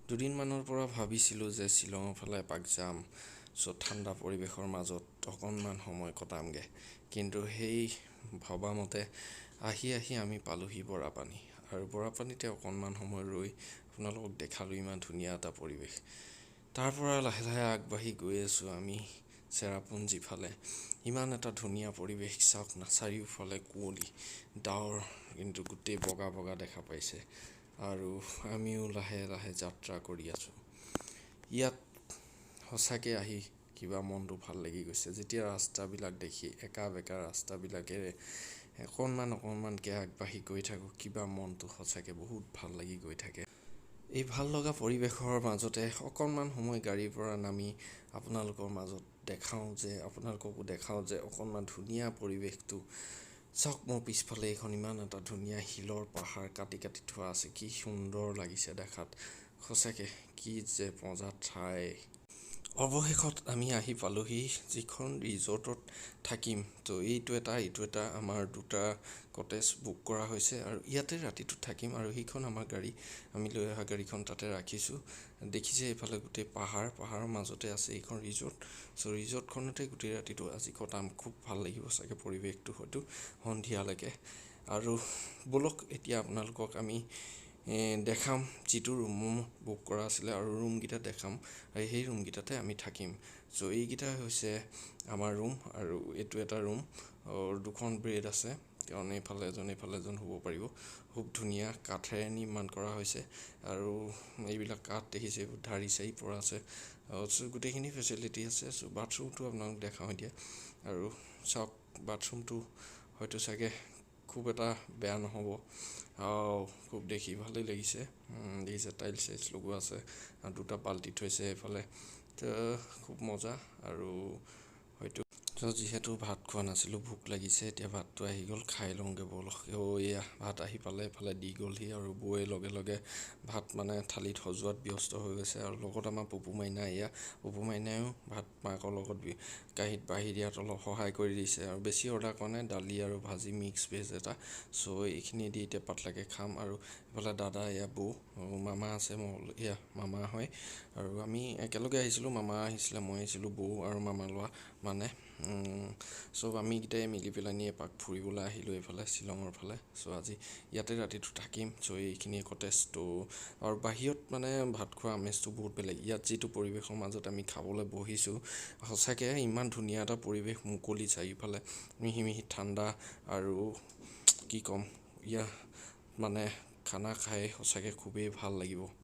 দুদিনমানৰ পৰা ভাবিছিলোঁ যে শ্বিলঙৰ ফালে এপাক যাম, ঠাণ্ডা পৰিৱেশৰ মাজত অকণমান সময় কটামগৈ। কিন্তু সেই ভবামতে আহি আমি পালোহি বৰাপানী। আৰু বৰাপানীতে অকণমান সময় ৰৈ আপোনালোকক দেখালোঁ ইমান ধুনীয়া এটা পৰিৱেশ। তাৰ পৰা লাহে লাহে আগবাঢ়ি গৈ আছোঁ আমি cherrapunji ফালে। ইমান এটা ধুনীয়া পৰিৱেশ চাওক না, চাৰিওফালে কুঁৱলী, ডাৱৰ কিন্তু গোটেই বগা বগা দেখা পাইছে। আৰু আমিও লাহে লাহে যাত্ৰা কৰি আছোঁ। ইয়াত সঁচাকৈ আহি কিবা মনটো ভাল লাগি গৈছে। যেতিয়া ৰাস্তাবিলাক দেখি, একা বেকা ৰাস্তাবিলাকেৰে অকণমানকৈ আগবাঢ়ি গৈ থাকোঁ, কিবা মনটো সঁচাকৈ বহুত ভাল লাগি গৈ থাকে। এই ভাল লগা পৰিৱেশৰ মাজতে অকণমান সময় গাড়ীৰ পৰা নামি আপোনালোককো দেখাওঁ যে অকণমান ধুনীয়া পৰিৱেশটো চাওক। মোৰ পিছফালে এইখন ইমান এটা ধুনীয়া শিলৰ পাহাৰ কাটি থোৱা আছে, কি সুন্দৰ লাগিছে দেখাত। সঁচাকৈ কি যে মজা ঠাই। অৱশেষত আমি আহি পালোহি যিখন ৰিজৰ্টত থাকিম। এইটো এটা আমাৰ দুটা কটেজ বুক কৰা হৈছে আৰু ইয়াতে ৰাতিটো থাকিম। আৰু সেইখন আমাৰ গাড়ী, আমি লৈ অহা গাড়ীখন তাতে ৰাখিছোঁ। দেখিছে এইফালে গোটেই পাহাৰৰ মাজতে আছে এইখন ৰিজৰ্ট। ৰিজৰ্টখনতে গোটেই ৰাতিটো আজি কটাম। খুব ভাল লাগিব চাগে পৰিৱেশটো হয়তো সন্ধিয়ালৈকে। আৰু ব'লক এতিয়া আপোনালোকক আমি দেখাম যিটো ৰুম বুক কৰা আছিলে, আৰু ৰুমকেইটা দেখাম। আৰু সেই ৰুমকেইটাতে আমি থাকিম। এইকেইটা হৈছে আমাৰ ৰুম। আৰু এইটো এটা ৰুম, দুখন বেড আছে, কাৰণ এইফালে এজন শুব পাৰিব। খুব ধুনীয়া কাঠেৰে নিৰ্মাণ কৰা হৈছে। আৰু এইবিলাক কাঠ দেখিছে, ঢাৰি চাৰি পৰা আছে। গোটেইখিনি ফেচিলিটি আছে। বাথৰুমটো আপোনালোক দেখাওঁ এতিয়া। আৰু চাওক, বাথৰুমটো হয়তো চাগে খুব এটা বেয়া নহ'ব। খুব দেখি ভালেই লাগিছে। দেখিছে টাইলছ লগোৱা আছে, আৰু দুটা বাল্টি থৈছে এইফালে। খুব মজা। আৰু হয়তো যিহেতু ভাত খোৱা নাছিলোঁ, ভোক লাগিছে, এতিয়া ভাতটো আহি গ'ল, খাই লওঁগৈ ব'লক। এয়া ভাত আহি পালে, এইফালে দি গ'লহি। আৰু বৌয়ে লগে লগে ভাত থালিত সজোৱাত ব্যস্ত হৈ গৈছে। আৰু লগত আমাৰ পপু মাইনা, পপু মাইনায়ো ভাত মাকৰ লগত কাঁহীত বাঢ়ি দিয়াত অলপ সহায় কৰি দিছে। আৰু বেছি অৰ্ডাৰ কৰা নাই, দালি আৰু ভাজি মিক্স ভেজ এটা। এইখিনি দি এতিয়া পাতলাকৈ খাম। আৰু এইফালে দাদা, বৌ, মামা আছে, মামা হয়। আৰু আমি একেলগে আহিছিলোঁ, মামা আহিছিলে, মই আহিছিলোঁ, বৌ আৰু মামা ল'ৰা আমিকেইটাই মিলি পেলাই এপাক ফুৰিবলৈ আহিলোঁ এইফালে শ্বিলঙৰ ফালে। আজি ইয়াতে ৰাতিটো থাকিম। এইখিনিয়ে কটেজটো। আৰু বাহিৰত ভাত খোৱা আমেজটো বহুত বেলেগ। ইয়াত যিটো পৰিৱেশৰ মাজত আমি খাবলৈ বহিছোঁ, সঁচাকৈ ইমান ধুনীয়া এটা পৰিৱেশ, মুকলি চাৰিওফালে, মিহি ঠাণ্ডা। আৰু কি ক'ম, ইয়াত খানা খাই সঁচাকৈ খুবেই ভাল লাগিব।